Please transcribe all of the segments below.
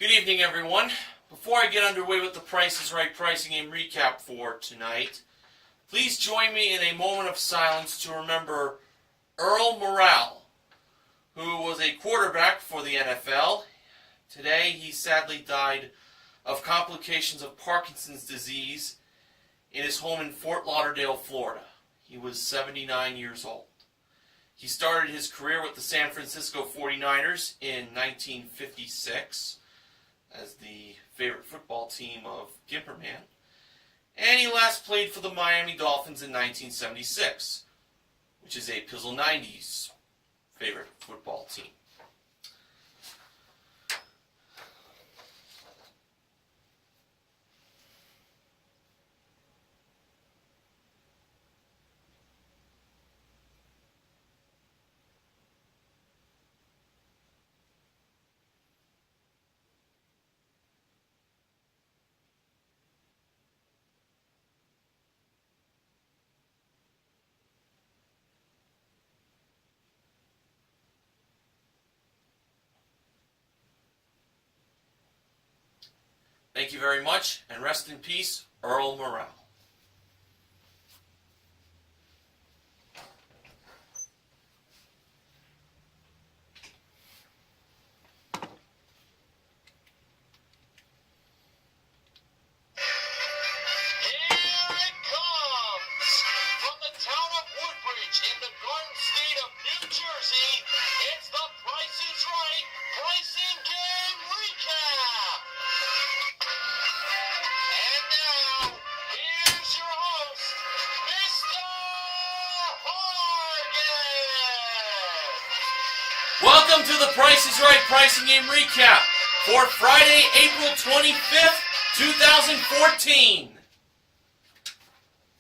Good evening, everyone. Before I get underway with the Price is Right pricing game recap for tonight, please join me in a moment of silence to remember Earl Morrall, who was a quarterback for the NFL. Today, he sadly died of complications of Parkinson's disease in his home in Fort Lauderdale, Florida. He was 79 years old. He started his career with the San Francisco 49ers in 1956 as the favorite football team of Gimperman, and he last played for the Miami Dolphins in 1976, which is a Pizzle 90s favorite football team. Thank you very much, and rest in peace, Earl Morrall. In the Garden State of New Jersey, it's the Price is Right pricing game recap. And now, here's your host, Mr. Horgan. Welcome to the Price is Right pricing game recap for Friday, April 25th, 2014.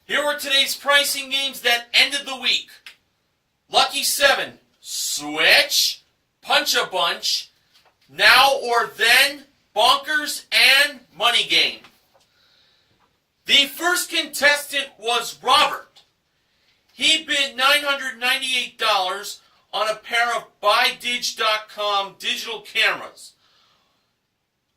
Here were today's pricing games that ended the week. Lucky 7, Switch, Punch a Bunch, Now or Then, Bonkers, and Money Game. The first contestant was Robert. He bid $998 on a pair of BuyDig.com digital cameras.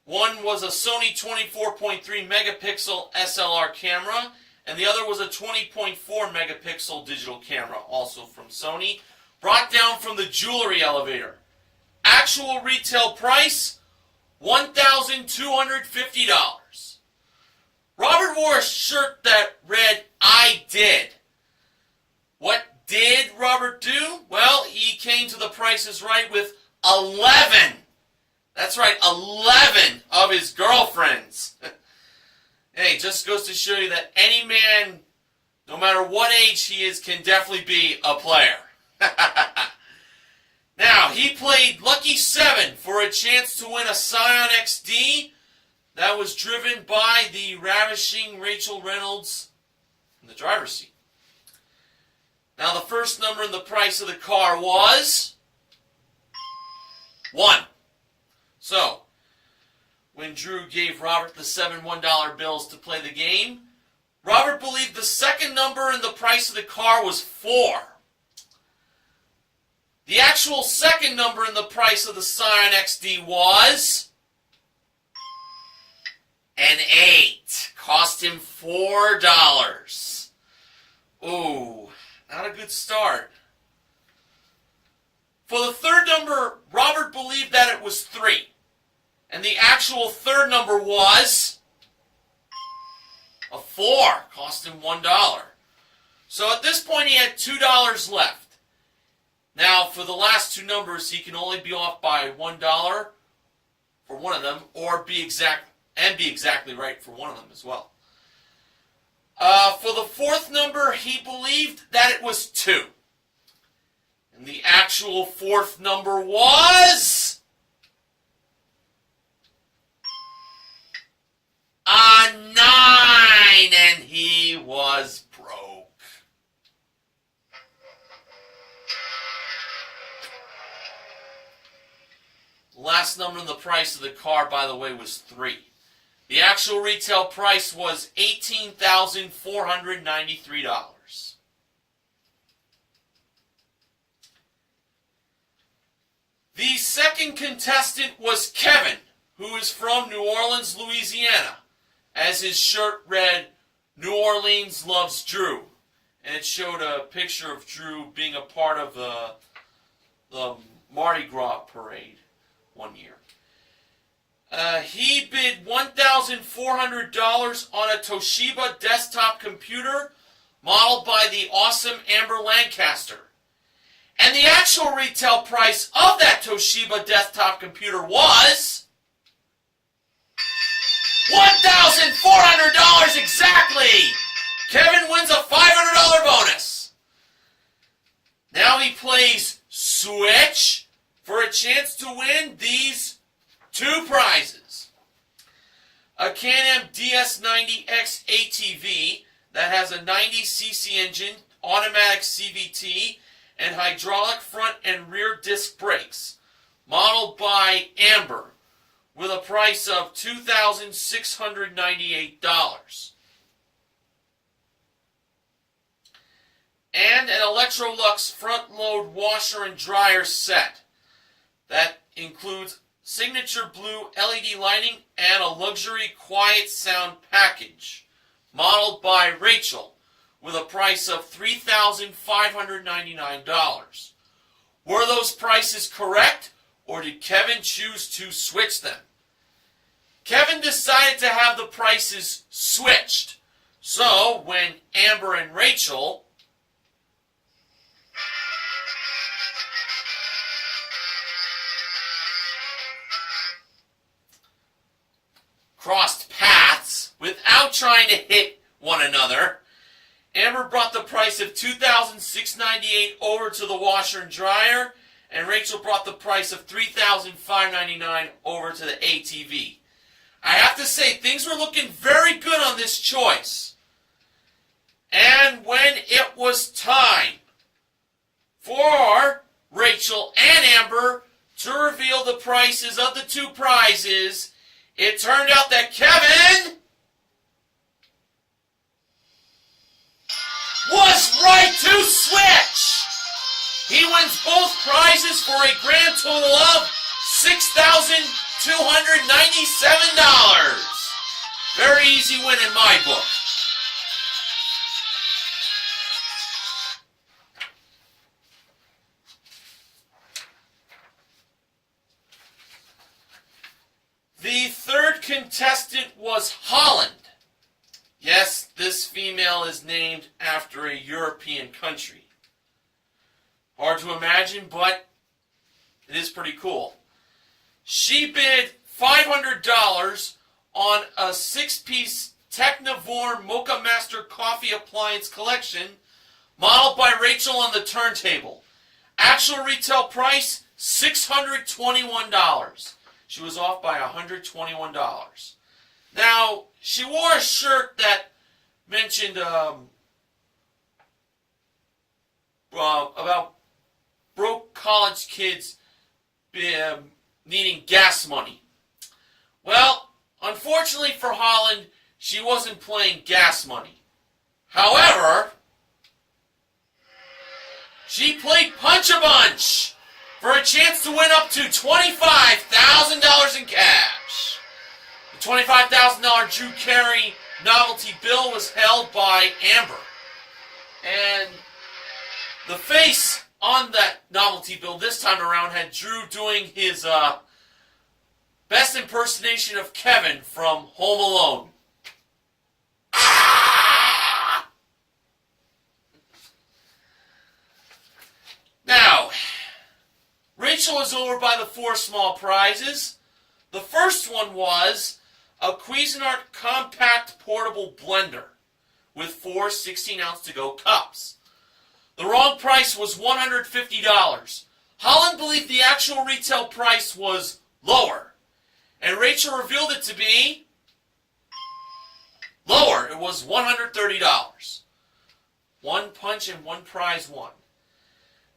One was a Sony 24.3 megapixel SLR camera, and the other was a 20.4 megapixel digital camera, also from Sony, brought down from the jewelry elevator. Actual retail price, $1,250. Robert wore a shirt that read, "I did." What did Robert do? Well, he came to the Price is Right with 11. That's right, 11 of his girlfriends. Hey, just goes to show you that any man, no matter what age he is, can definitely be a player. Now, he played Lucky 7 for a chance to win a Scion XD that was driven by the ravishing Rachel Reynolds in the driver's seat. Now, the first number in the price of the car was 1. So, when Drew gave Robert the 7 $1 bills to play the game, Robert believed the second number in the price of the car was 4. The actual second number in the price of the Scion XD was an 8. Cost him $4. Ooh, not a good start. For the third number, Robert believed that it was 3. And the actual third number was a 4. Cost him $1. So at this point he had $2 left. Now for the last two numbers he can only be off by $1 for one of them, or be exactly right for one of them as well. For the fourth number he believed that it was 2. And the actual fourth number was a 9, and he was broke. The last number in the price of the car, by the way, was 3. The actual retail price was $18,493. The second contestant was Kevin, who is from New Orleans, Louisiana, as his shirt read, New Orleans loves Drew. And it showed a picture of Drew being a part of the Mardi Gras parade one year. He bid $1,400 on a Toshiba desktop computer modeled by the awesome Amber Lancaster. And the actual retail price of that Toshiba desktop computer was $1,400 exactly! Kevin wins a $500 bonus. Now he plays Switch for a chance to win these two prizes. A Can-Am DS90X ATV that has a 90cc engine, automatic CVT, and hydraulic front and rear disc brakes, modeled by Amber, with a price of $2,698. And an Electrolux front-load washer and dryer set that includes signature blue LED lighting and a luxury quiet sound package, modeled by Rachel, with a price of $3,599. Were those prices correct, or did Kevin choose to switch them? Kevin decided to have the prices switched. So, when Amber and Rachel crossed paths without trying to hit one another, Amber brought the price of $2,698 over to the washer and dryer, and Rachel brought the price of $3,599 over to the ATV. I have to say, things were looking very good on this choice. And when it was time for Rachel and Amber to reveal the prices of the two prizes, it turned out that Kevin was right to switch. He wins both prizes for a grand total of $6,297. Very easy win in my book. The third contestant was Holland. Yes, this female is named after a European country. Hard to imagine, but it is pretty cool. She bid $500 on a 6-piece Technivorm Mocha Master coffee appliance collection modeled by Rachel on the turntable. Actual retail price, $621. She was off by $121. Now, she wore a shirt that mentioned about broke college kids needing gas money. Well, unfortunately for Holland, she wasn't playing gas money. However, she played Punch-a-Bunch for a chance to win up to $25,000 in cash. The $25,000 Drew Carey novelty bill was held by Amber. And the face on that novelty bill this time around had Drew doing his best impersonation of Kevin from Home Alone. Ah! Now, Rachel was over by the 4 small prizes. The first one was a Cuisinart compact portable blender with 4 16-ounce to-go cups. The wrong price was $150. Holland believed the actual retail price was lower, and Rachel revealed it to be lower. It was $130. 1 punch and 1 prize won.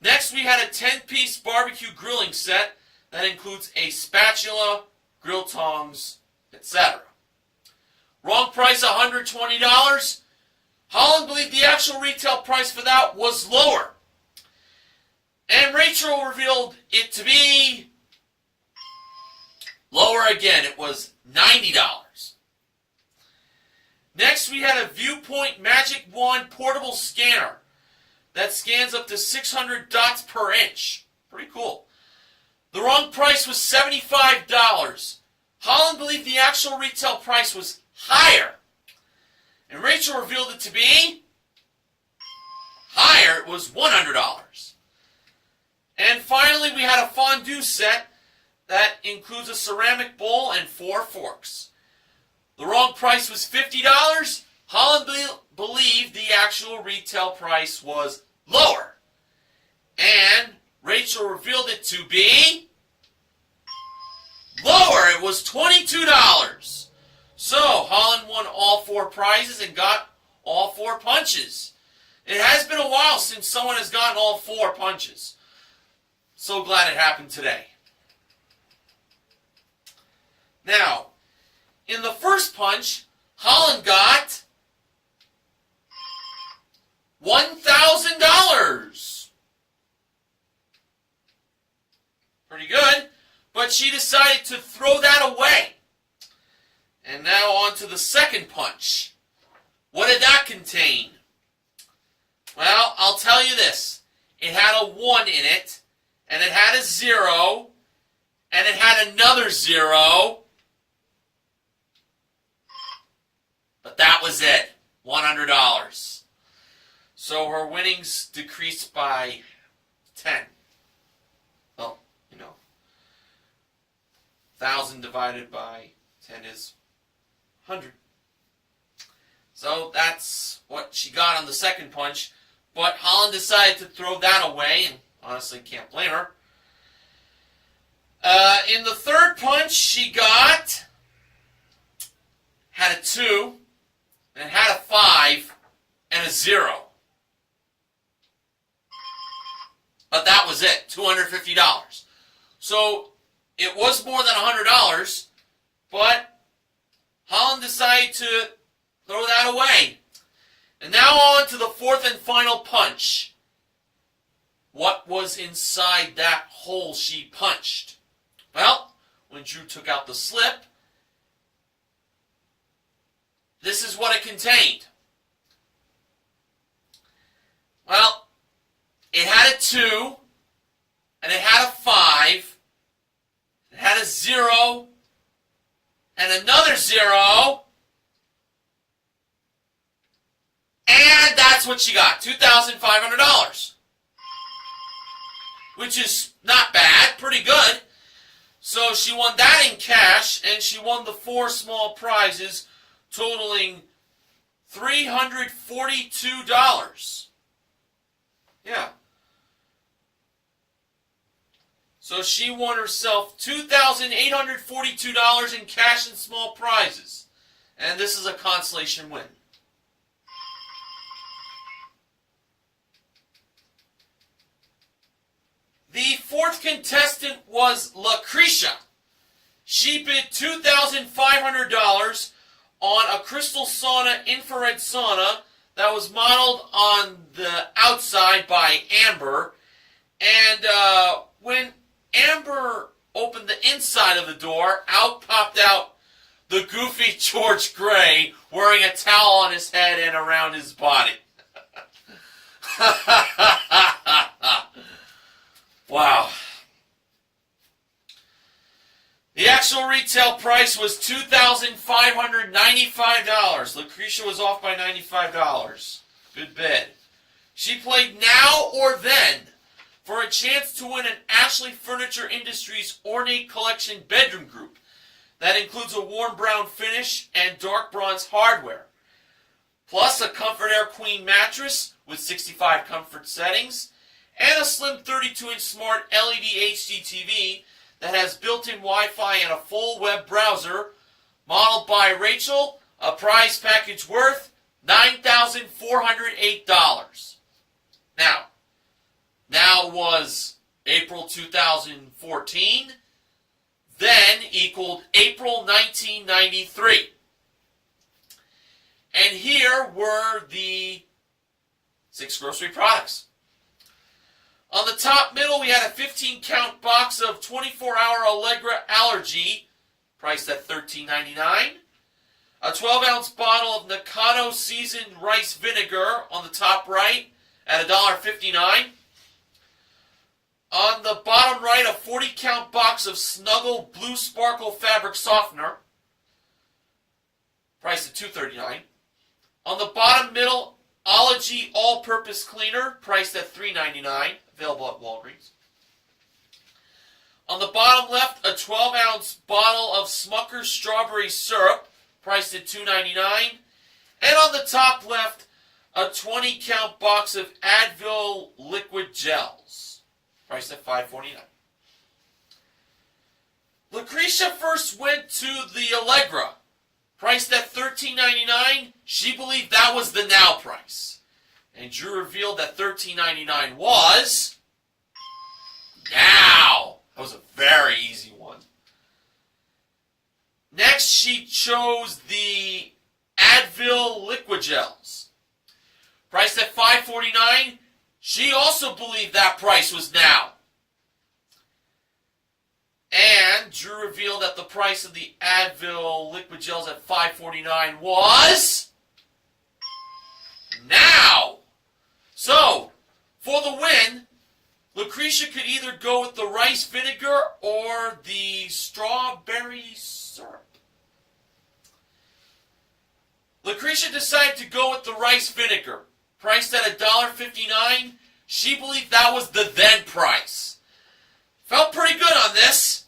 Next, we had a 10-piece barbecue grilling set that includes a spatula, grill tongs, etc. Wrong price, $120. Holland believed the actual retail price for that was lower. And Rachel revealed it to be Lower again, it was $90. Next, we had a Viewpoint Magic Wand portable scanner that scans up to 600 dots per inch. Pretty cool. The wrong price was $75. Holland believed the actual retail price was higher. And Rachel revealed it to be higher. It was $100. And finally, we had a fondue set that includes a ceramic bowl and 4 forks. The wrong price was $50. Holland believed the actual retail price was lower. And Rachel revealed it to be lower. It was $22. So Holland won all 4 prizes and got all 4 punches. It has been a while since someone has gotten all 4 punches. So glad it happened today. Now, in the first punch, Holland got $1,000. Pretty good, but she decided to throw that away. And now on to the second punch. What did that contain? Well, I'll tell you this. It had a 1 in it, and it had a 0, and it had another 0. But that was it. $100. So her winnings decreased by 10. Well, 1,000 divided by 10 is 100. So that's what she got on the second punch. But Holland decided to throw that away, and honestly can't blame her. In the third punch, she had a 2, and it had a 5, and a 0. But that was it, $250. So it was more than $100, but Holland decided to throw that away. And now on to the fourth and final punch. What was inside that hole she punched? Well, when Drew took out the slip, this is what it contained. Well, it had a 2, and it had a 5, it had a 0, and another 0, and that's what she got, $2,500. Which is not bad, pretty good. So she won that in cash, and she won the 4 small prizes, totaling $342. Yeah. So she won herself $2,842 in cash and small prizes. And this is a consolation win. The fourth contestant was Lucretia. She bid $2,500 on a crystal sauna, infrared sauna, that was modeled on the outside by Amber. And when Amber opened the inside of the door, out popped out the goofy George Gray wearing a towel on his head and around his body. Wow. The actual retail price was $2,595. Lucretia was off by $95. Good bid. She played now or then for a chance to win an Ashley Furniture Industries Ornate Collection bedroom group that includes a warm brown finish and dark bronze hardware, plus a Comfort Air Queen mattress with 65 comfort settings, and a slim 32-inch smart LED HD TV that has built-in Wi-Fi and a full web browser, modeled by Rachel, a prize package worth $9,408. Now was April 2014, then equaled April 1993. And here were the 6 grocery products. On the top middle, we had a 15-count box of 24-hour Allegra Allergy priced at $13.99. A 12-ounce bottle of Nakano seasoned rice vinegar on the top right at $1.59. On the bottom right, a 40-count box of Snuggle Blue Sparkle fabric softener, priced at $2.39. On the bottom middle, Ology all-purpose cleaner, priced at $3.99, available at Walgreens. On the bottom left, a 12-ounce bottle of Smucker's strawberry syrup, priced at $2.99. And on the top left, a 20-count box of Advil liquid gels, priced at $5.49. Lucretia first went to the Allegra, priced at $13.99. She believed that was the now price. And Drew revealed that $13.99 was now. That was a very easy one. Next, she chose the Advil liquid gels, priced at $5.49. She also believed that price was now. And Drew revealed that the price of the Advil liquid gels at $5.49 was now. So, for the win, Lucretia could either go with the rice vinegar or the strawberry syrup. Lucretia decided to go with the rice vinegar, priced at $1.59. She believed that was the then price. Felt pretty good on this.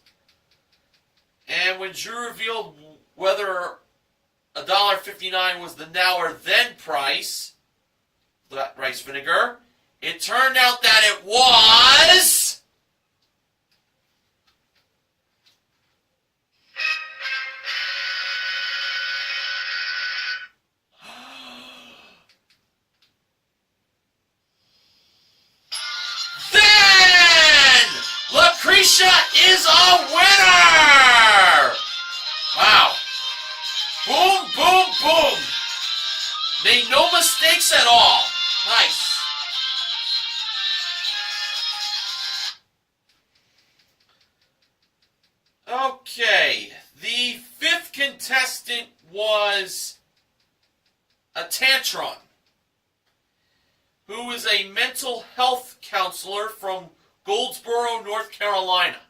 And when Drew revealed whether $1.59 was the now or then price, that rice vinegar, it turned out that it was then Lucretia is a winner! Wow. Boom, boom, boom. Made no mistakes at all. Nice. Okay, the fifth contestant was a Tantron, who is a mental health counselor from Goldsboro, North Carolina.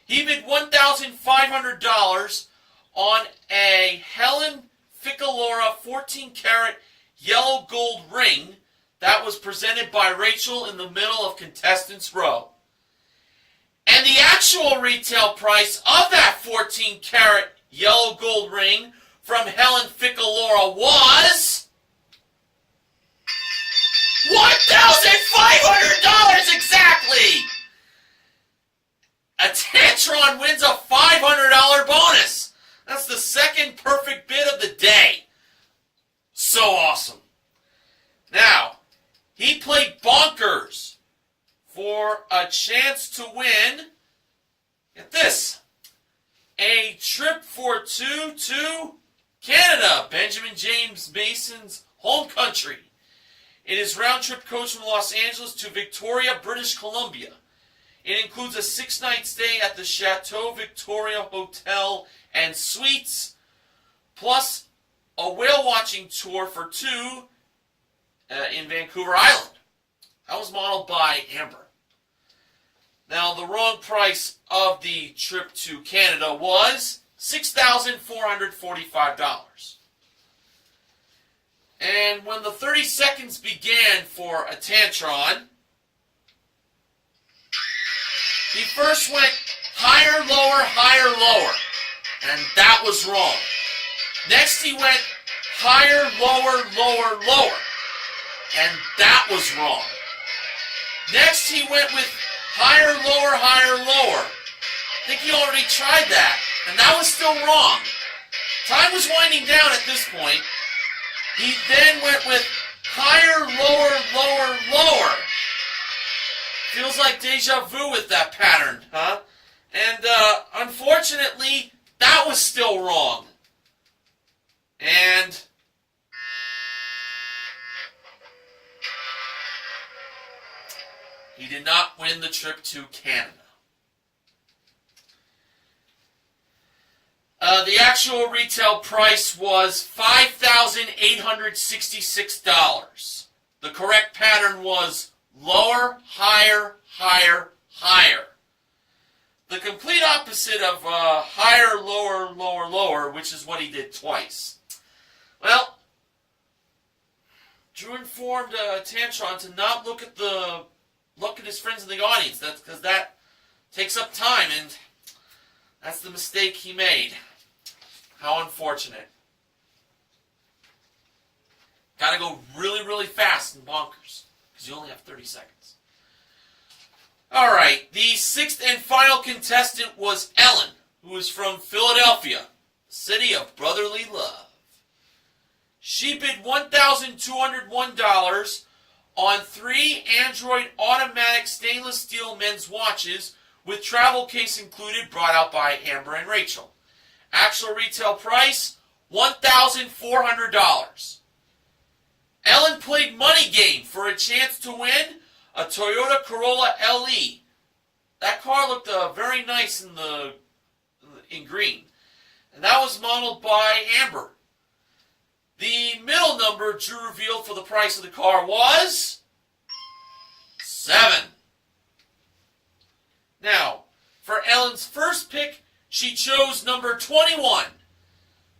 He bid $1,500 on a Helen Ficalora 14-karat yellow gold ring that was presented by Rachel in the middle of contestants' row. And the actual retail price of that 14-karat yellow gold ring from Helen Ficalora was $1,500 exactly! A Tantron wins a $500 bonus. That's the second perfect bid of the day. So awesome. Now, he played bonkers for a chance to win, get this, a trip for two to Canada, Benjamin James Mason's home country. It is round-trip coach from Los Angeles to Victoria, British Columbia. It includes a 6-night stay at the Chateau Victoria Hotel and Suites, plus a whale-watching tour for two in Vancouver Island. That was modeled by Amber. Now, the wrong price of the trip to Canada was $6,445. And when the 30 seconds began for a Tantron, he first went higher, lower, higher, lower. And that was wrong. Next he went higher, lower, lower, lower. And that was wrong. Next he went with higher, lower, higher, lower. I think he already tried that. And that was still wrong. Time was winding down at this point. He then went with higher, lower, lower, lower. Feels like deja vu with that pattern, huh? And unfortunately, that was still wrong. And he did not win the trip to Canada. The actual retail price was $5,866. The correct pattern was lower, higher, higher, higher. The complete opposite of higher, lower, lower, lower, which is what he did twice. Well, Drew informed Tantron to not look at his friends in the audience. That's because that takes up time, and that's the mistake he made. How unfortunate. Got to go really, really fast in bonkers, because you only have 30 seconds. All right, the sixth and final contestant was Ellen, who is from Philadelphia, city of brotherly love. She bid $1,201 on 3 Android automatic stainless steel men's watches with travel case included, brought out by Amber and Rachel. Actual retail price, $1,400. Ellen played Money Game for a chance to win a Toyota Corolla LE. That car looked very nice in green. And that was modeled by Amber. The middle number Drew revealed for the price of the car was 7. Now, for Ellen's first pick, she chose number 21.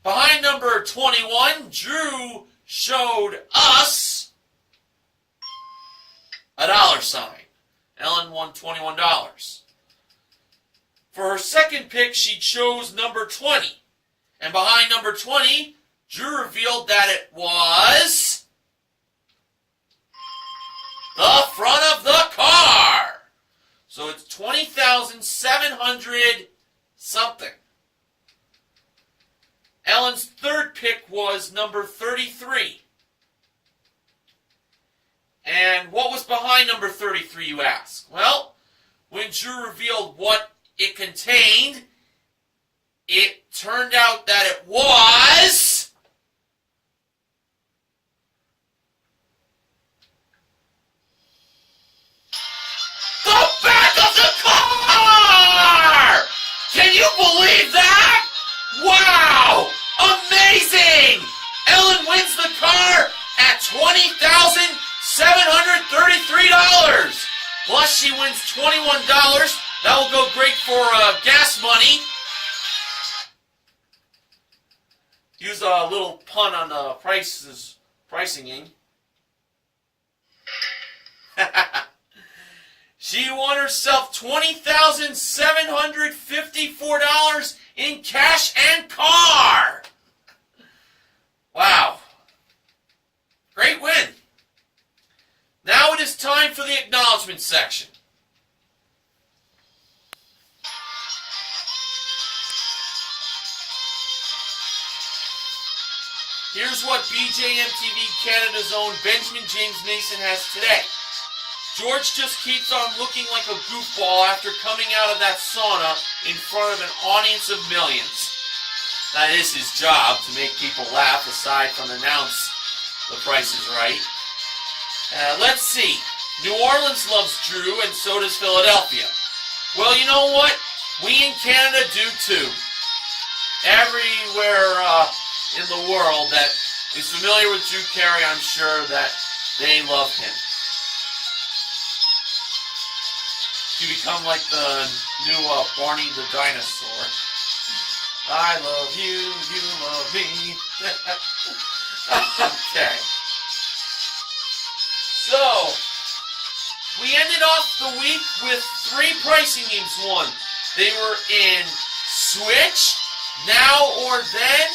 Behind number 21, Drew showed us a $. Ellen won $21. For her second pick, she chose number 20. And behind number 20, Drew revealed that it was the front of the car. So it's 20,700 something. Ellen's third pick was number 33. And what was behind number 33, you ask? Well, when Drew revealed what it contained, it turned out that it was the back of the car! Can you believe that? Wow! Amazing! Ellen wins the car at $20,733. Plus she wins $21. That will go great for gas money. Use a little pun on the pricing. She won herself $20,754 in cash and car. Wow. Great win. Now it is time for the acknowledgement section. Here's what BJMTV Canada's own Benjamin James Mason has today. George just keeps on looking like a goofball after coming out of that sauna in front of an audience of millions. That is his job, to make people laugh, aside from announce The Price is Right. Let's see. New Orleans loves Drew, and so does Philadelphia. Well, you know what? We in Canada do too. Everywhere in the world that is familiar with Drew Carey, I'm sure that they love him. You become like the new Barney the Dinosaur. I love you, you love me. Okay. So, we ended off the week with 3 pricing games won. They were in Switch, Now or Then,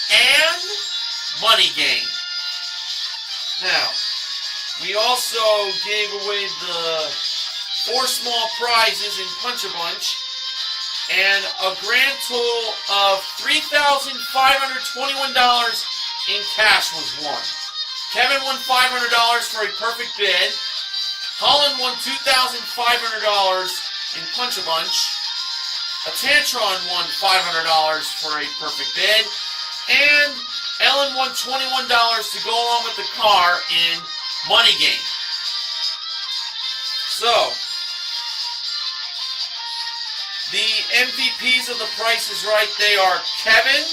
and Money Game. Now, we also gave away the 4 small prizes in Punch-A-Bunch, and a grand total of $3,521 in cash was won. Kevin won $500 for a perfect bid. Holland won $2,500 in Punch-A-Bunch. Tantron won $500 for a perfect bid. And Ellen won $21 to go along with the car in Money Game. So, the MVPs of The Price is Right, they are Kevin,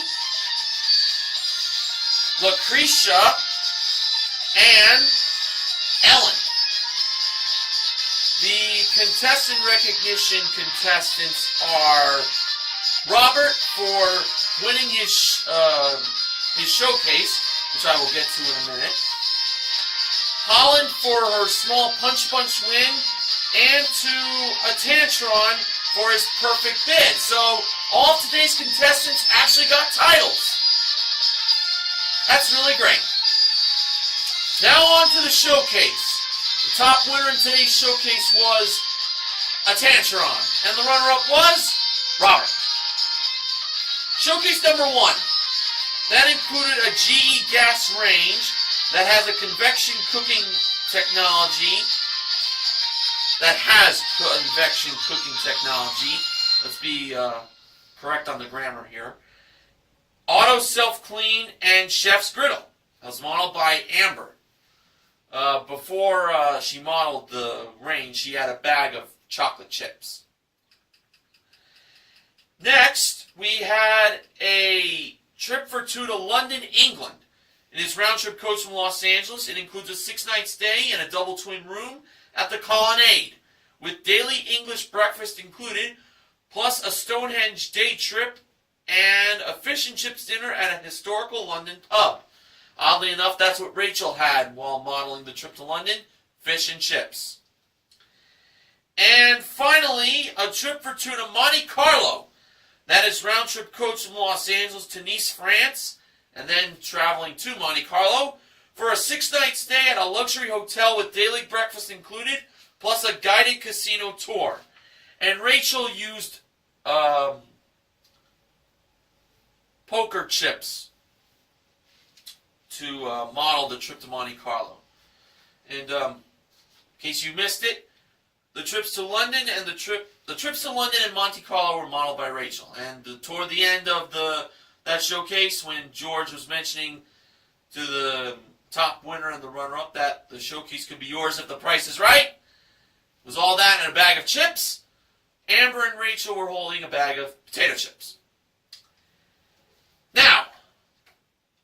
Lucretia, and Ellen. The contestant recognition contestants are Robert for winning his showcase, which I will get to in a minute. Holland for her small punch win, and to a Tantron for his perfect bid. So all of today's contestants actually got titles. That's really great. Now on to the showcase. The top winner in today's showcase was a Tantron, and the runner-up was Robert. Showcase number 1. That included a GE gas range that has a convection cooking technology. Let's be correct on the grammar here. Auto self-clean and chef's griddle. That was modeled by Amber. Before she modeled the range, she had a bag of chocolate chips. Next, we had a trip for 2 to London, England. It is round-trip coach from Los Angeles. It includes a 6-night stay and a double twin room at the Colonnade, with daily English breakfast included, plus a Stonehenge day trip and a fish and chips dinner at a historical London pub. Oddly enough, that's what Rachel had while modeling the trip to London, fish and chips. And finally, a trip for 2 to Monte Carlo. That is round-trip coach from Los Angeles to Nice, France, and then traveling to Monte Carlo for a 6-night stay at a luxury hotel with daily breakfast included, plus a guided casino tour. And Rachel used poker chips to model the trip to Monte Carlo. And in case you missed it, the trips to London and the trips to London and Monte Carlo were modeled by Rachel. And toward the end of that showcase, when George was mentioning to the top winner and the runner-up that the showcase could be yours if the price is right, it was all that and a bag of chips. Amber and Rachel were holding a bag of potato chips. Now,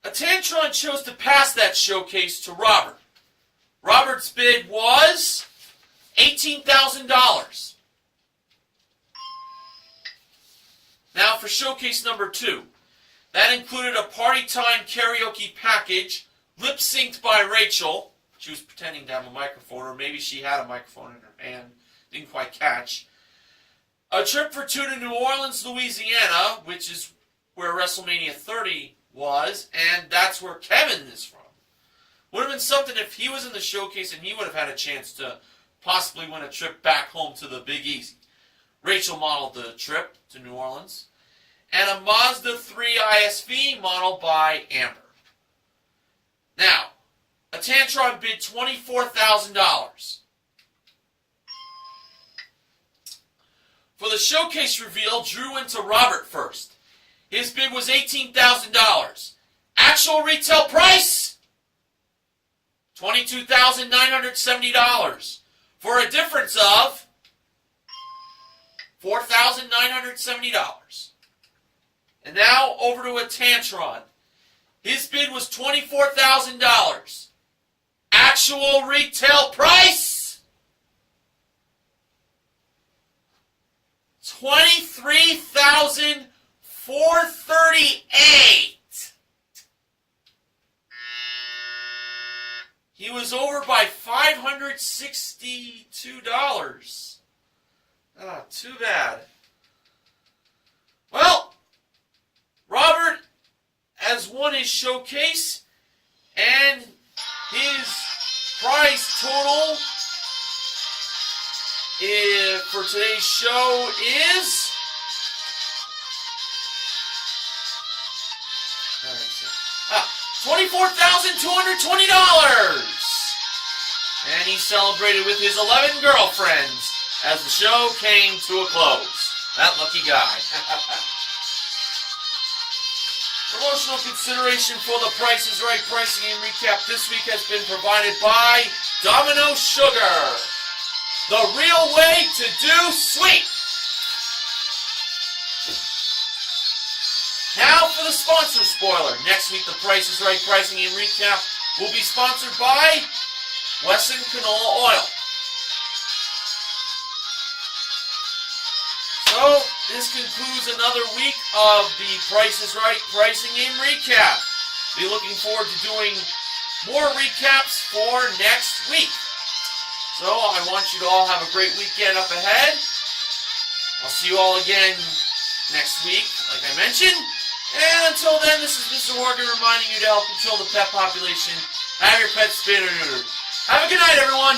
a Tantron chose to pass that showcase to Robert. Robert's bid was $18,000. Now for showcase number 2. That included a party time karaoke package, lip-synced by Rachel. She was pretending to have a microphone, or maybe she had a microphone in her hand. Didn't quite catch. A trip for 2 to New Orleans, Louisiana, which is where WrestleMania 30 was, and that's where Kevin is from. Would have been something if he was in the showcase and he would have had a chance to possibly win a trip back home to the Big Easy. Rachel modeled the trip to New Orleans. And a Mazda 3 ISV modeled by Amber. Now, a Tantron bid $24,000. For the showcase reveal, Drew went to Robert first. His bid was $18,000. Actual retail price? $22,970. For a difference of $4,970. And now over to a Tantron. His bid was $24,000. Actual retail price? $23,438. He was over by $562. Ah, too bad. Well, Robert has won his showcase, and his prize total for today's show is $24,220. And he celebrated with his 11 girlfriends as the show came to a close. That lucky guy. Promotional consideration for The Price is Right pricing and recap this week has been provided by Domino Sugar, the real way to do sweet. for the sponsor spoiler. Next week, the Price is Right pricing game recap will be sponsored by Wesson Canola Oil. So, this concludes another week of the Price is Right pricing game recap. Be looking forward to doing more recaps for next week. So, I want you to all have a great weekend up ahead. I'll see you all again next week, like I mentioned. And until then, this is Mr. Horgan reminding you to help control the pet population. Have your pets spayed or neutered. Have a good night, everyone.